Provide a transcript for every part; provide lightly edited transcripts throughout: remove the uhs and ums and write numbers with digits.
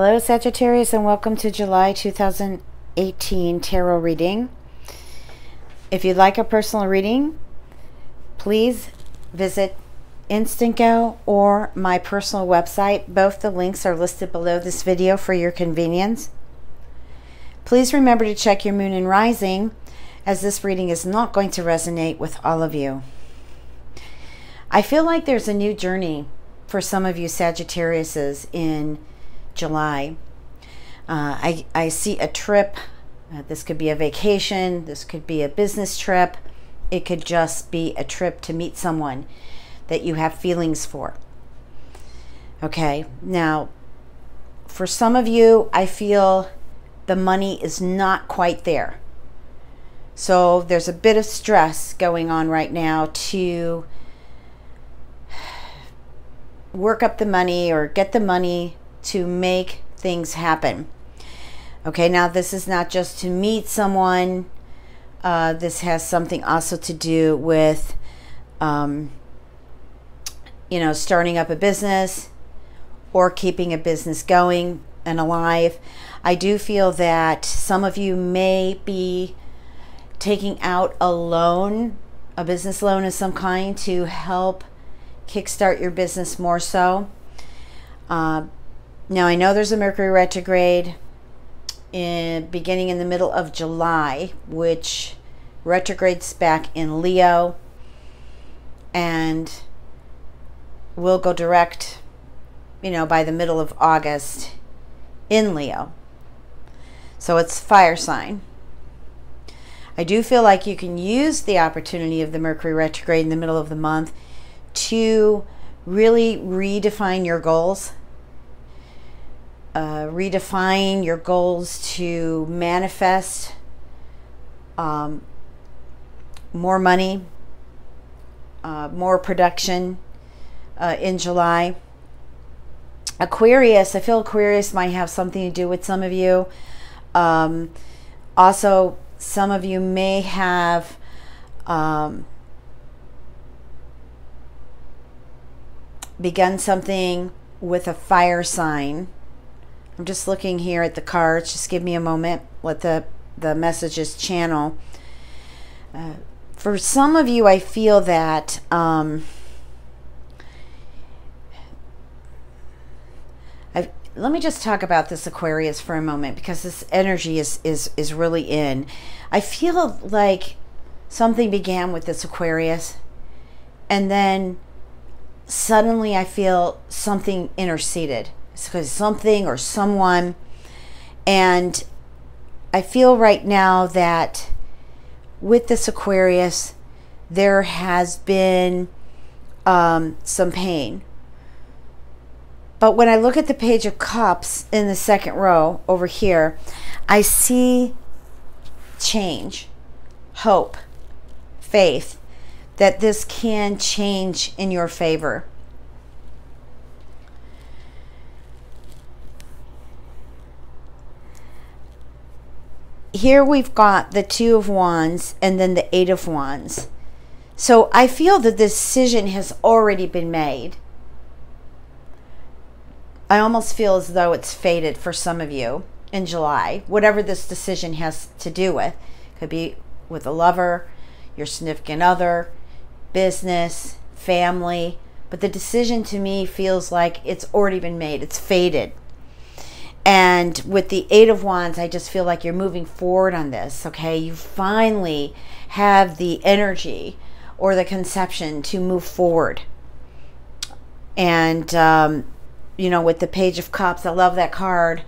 Hello Sagittarius, and welcome to July 2018 tarot reading. If you'd like a personal reading, please visit Instinct.go or my personal website. Both the links are listed below this video for your convenience. Please remember to check your moon and rising, as this reading is not going to resonate with all of you. I feel like there's a new journey for some of you Sagittariuses in July. I see a trip. This could be a vacation. This could be a business trip. It could just be a trip to meet someone that you have feelings for. Okay, now for some of you, I feel the money is not quite there. So there's a bit of stress going on right now to work up the money or get the money to make things happen. Okay, now this is not just to meet someone. This has something also to do with, starting up a business or keeping a business going and alive. I do feel that some of you may be taking out a loan, a business loan of some kind, to help kickstart your business more so. Now I know there's a Mercury retrograde beginning in the middle of July, which retrogrades back in Leo and will go direct, by the middle of August in Leo. So it's fire sign. I do feel like you can use the opportunity of the Mercury retrograde in the middle of the month to really redefine your goals. Redefine your goals to manifest more money, more production in July. Aquarius, I feel Aquarius might have something to do with some of you. Also, some of you may have begun something with a fire sign. I'm just looking here at the cards. Just give me a moment. Let the messages channel. For some of you, I feel that let me just talk about this Aquarius for a moment, because this energy is really in. I feel like something began with this Aquarius, and then suddenly I feel something interceded. It's because something or someone, and I feel right now that with this Aquarius there has been some pain. But when I look at the Page of Cups in the second row over here, I see change, hope, faith, that this can change in your favor. Here we've got the Two of Wands and then the Eight of Wands. So I feel the decision has already been made. I almost feel as though it's fated for some of you in July, whatever this decision has to do with. Could be with a lover, your significant other, business, family. But the decision to me feels like it's already been made. It's fated. And with the Eight of Wands, I just feel like you're moving forward on this, okay? You finally have the energy or the conception to move forward. And, with the Page of Cups, I love that card.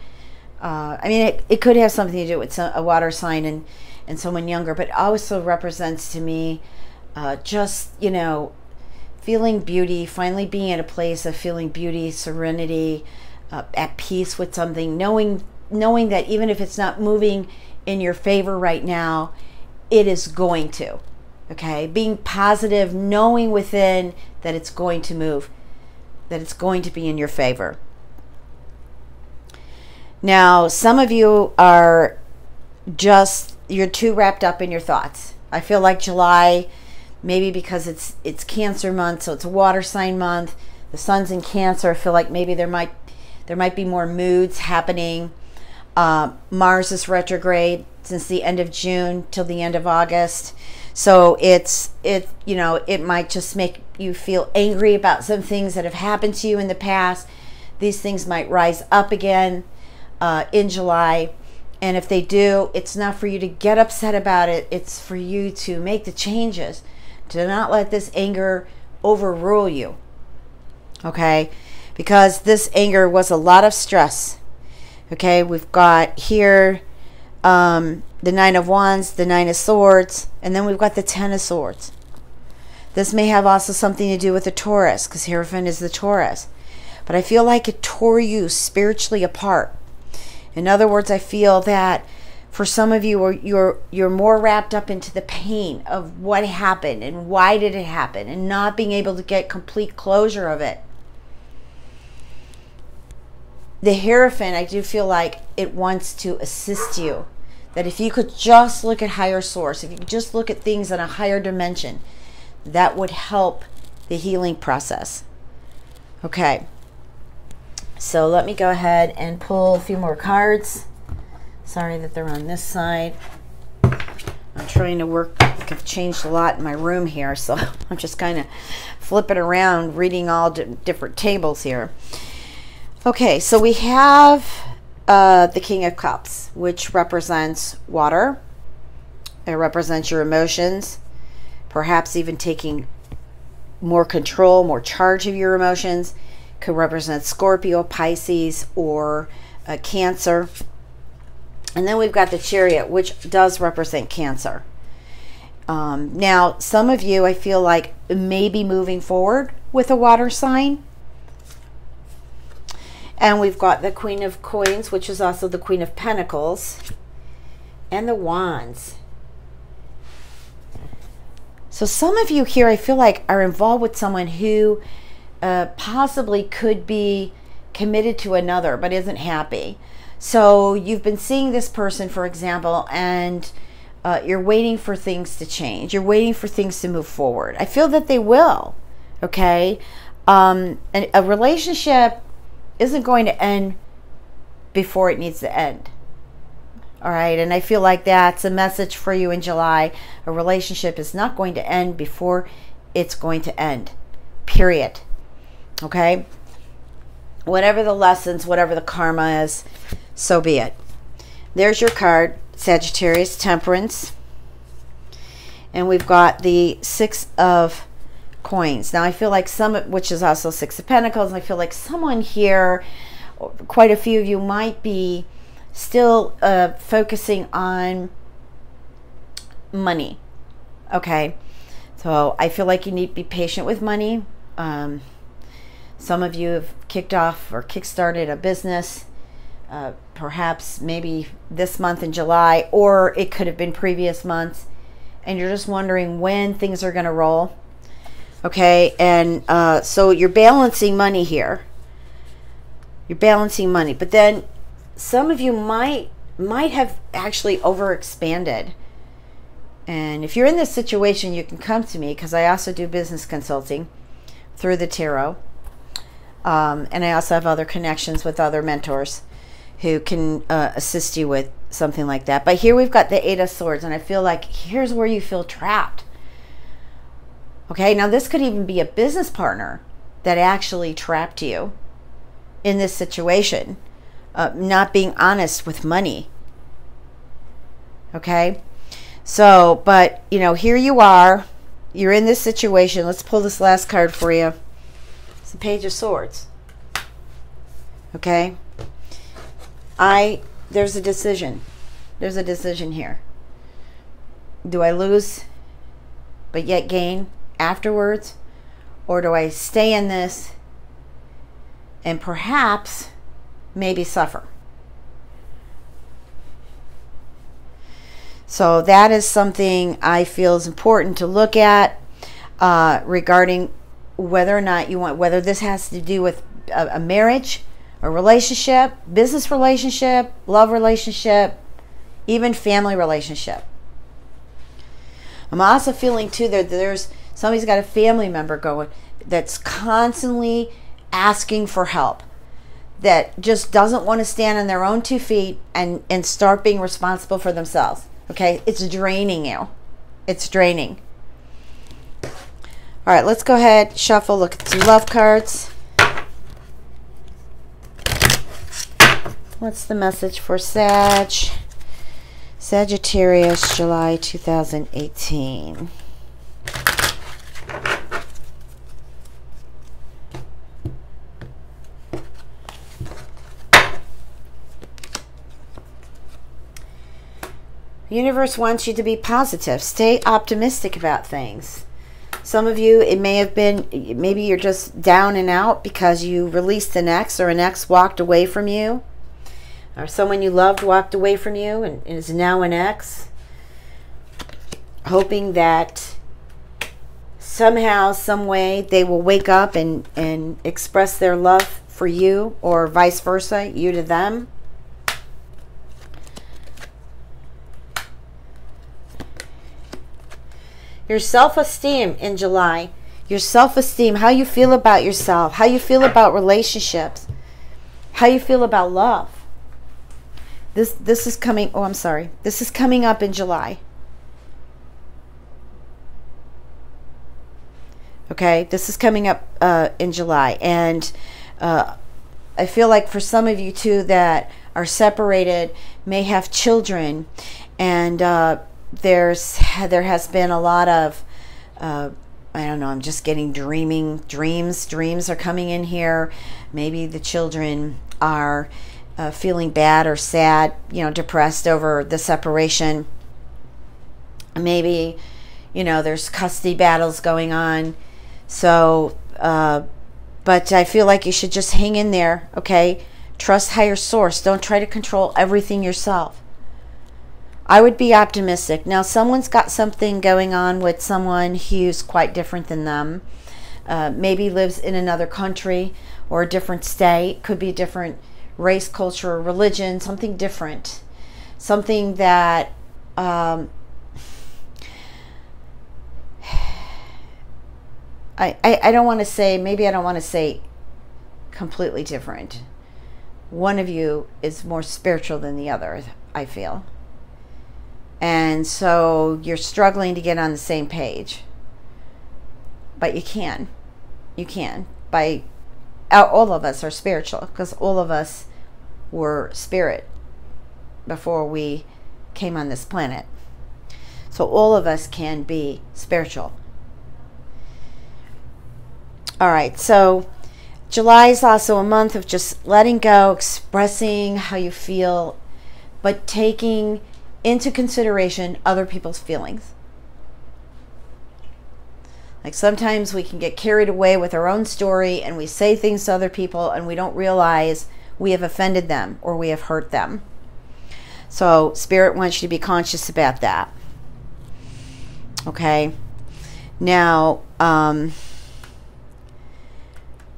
I mean, it could have something to do with a water sign and someone younger, but it also represents to me just, feeling beauty, finally being at a place of feeling beauty, serenity, at peace with something, knowing that even if it's not moving in your favor right now, it is going to. Okay, being positive, knowing within that it's going to move, that it's going to be in your favor. Now, some of you are you're too wrapped up in your thoughts. I feel like July, maybe because it's Cancer month, so it's a water sign month. The sun's in Cancer. I feel like maybe there might There might be more moods happening. Mars is retrograde since the end of June till the end of August. So it might just make you feel angry about some things that have happened to you in the past. These things might rise up again in July. And if they do, it's not for you to get upset about it. It's for you to make the changes. Do not let this anger overrule you. Okay? Because this anger was a lot of stress. Okay? We've got here the Nine of Wands, the Nine of Swords, and then we've got the Ten of Swords. This may have also something to do with the Taurus, because Hierophant is the Taurus. But I feel like it tore you spiritually apart. In other words, I feel that for some of you, you're more wrapped up into the pain of what happened and why did it happen, and not being able to get complete closure of it. The Hierophant, I do feel like it wants to assist you. That if you could just look at higher source, if you could just look at things on a higher dimension, that would help the healing process. Okay. So let me go ahead and pull a few more cards. Sorry that they're on this side. I'm trying to work. I've changed a lot in my room here, so I'm just kind of flipping around, reading all different tables here. Okay, so we have the King of Cups, which represents water. It represents your emotions, perhaps even taking more control, more charge of your emotions. Could represent Scorpio, Pisces, or Cancer. And then we've got the Chariot, which does represent Cancer. Now, some of you, I feel like, may be moving forward with a water sign. And we've got the Queen of Coins, which is also the Queen of Pentacles, and the Wands. So some of you here, I feel like, are involved with someone who possibly could be committed to another but isn't happy. So you've been seeing this person, for example, and you're waiting for things to change. You're waiting for things to move forward. I feel that they will. Okay? And a relationship isn't going to end before it needs to end. All right? And I feel like that's a message for you in July. A relationship is not going to end before it's going to end. Period. Okay? Whatever the lessons, whatever the karma is, so be it. There's your card, Sagittarius, Temperance. And we've got the Six of Coins. Now I feel like which is also Six of Pentacles, and I feel like someone here, quite a few of you, might be still focusing on money. Okay? So I feel like you need to be patient with money. Some of you have kicked off or kick-started a business, perhaps maybe this month in July, or it could have been previous months, and you're just wondering when things are going to roll. Okay, and so you're balancing money here. You're balancing money, but then some of you might have actually overexpanded. And if you're in this situation, you can come to me, because I also do business consulting through the tarot. And I also have other connections with other mentors who can assist you with something like that. But here we've got the Eight of Swords, and I feel like here's where you feel trapped. Okay, now this could even be a business partner that actually trapped you in this situation, not being honest with money. Okay, so, but, you know, here you are. You're in this situation. Let's pull this last card for you. It's the Page of Swords. Okay, there's a decision. There's a decision here. Do I lose but yet gain afterwards? Or do I stay in this and perhaps maybe suffer? So that is something I feel is important to look at regarding whether or not you want, whether this has to do with a marriage, a relationship, business relationship, love relationship, even family relationship. I'm also feeling too that there's somebody's got a family member going that's constantly asking for help. that just doesn't want to stand on their own 2 feet and start being responsible for themselves. Okay, it's draining you. It's draining. All right, let's go ahead, shuffle, look at some love cards. What's the message for Sagittarius, July 2018? The universe wants you to be positive. Stay optimistic about things. Some of you, it may have been, maybe you're just down and out because you released an ex, or an ex walked away from you, or someone you loved walked away from you and is now an ex. Hoping that somehow, some way, they will wake up and express their love for you, or vice versa, you to them. Your self-esteem in July. Your self-esteem, how you feel about yourself, how you feel about relationships, how you feel about love. This is coming, oh, I'm sorry. This is coming up in July. Okay, this is coming up in July. And I feel like for some of you too that are separated, may have children, and there has been a lot of I don't know, I'm just getting dreams are coming in here. Maybe the children are feeling bad or sad, you know, depressed over the separation. Maybe, you know, there's custody battles going on. So but I feel like you should just hang in there. Okay, trust higher source. Don't try to control everything yourself. I would be optimistic. Now, someone's got something going on with someone who's quite different than them. Maybe lives in another country or a different state. Could be a different race, culture, or religion. Something different. Something that I don't want to say, maybe I don't want to say completely different. One of you is more spiritual than the other, I feel. And so you're struggling to get on the same page. But you can. You can. All of us are spiritual, because all of us were spirit before we came on this planet. So all of us can be spiritual. All right, so July is also a month of just letting go, expressing how you feel, but taking into consideration other people's feelings. Like sometimes we can get carried away with our own story and we say things to other people and we don't realize we have offended them or we have hurt them. So Spirit wants you to be conscious about that. Okay. Now,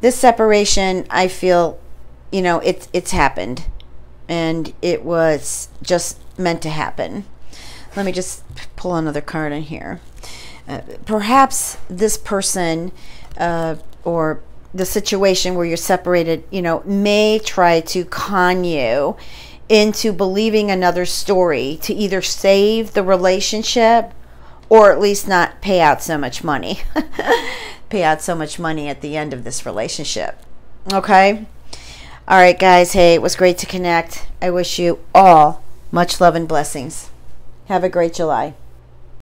this separation, I feel, you know, it's happened. And it was just meant to happen. Let me just pull another card in here. Perhaps this person or the situation where you're separated, you know, may try to con you into believing another story to either save the relationship or at least not pay out so much money. Pay out so much money at the end of this relationship. Okay? All right, guys. Hey, it was great to connect. I wish you all much love and blessings. Have a great July.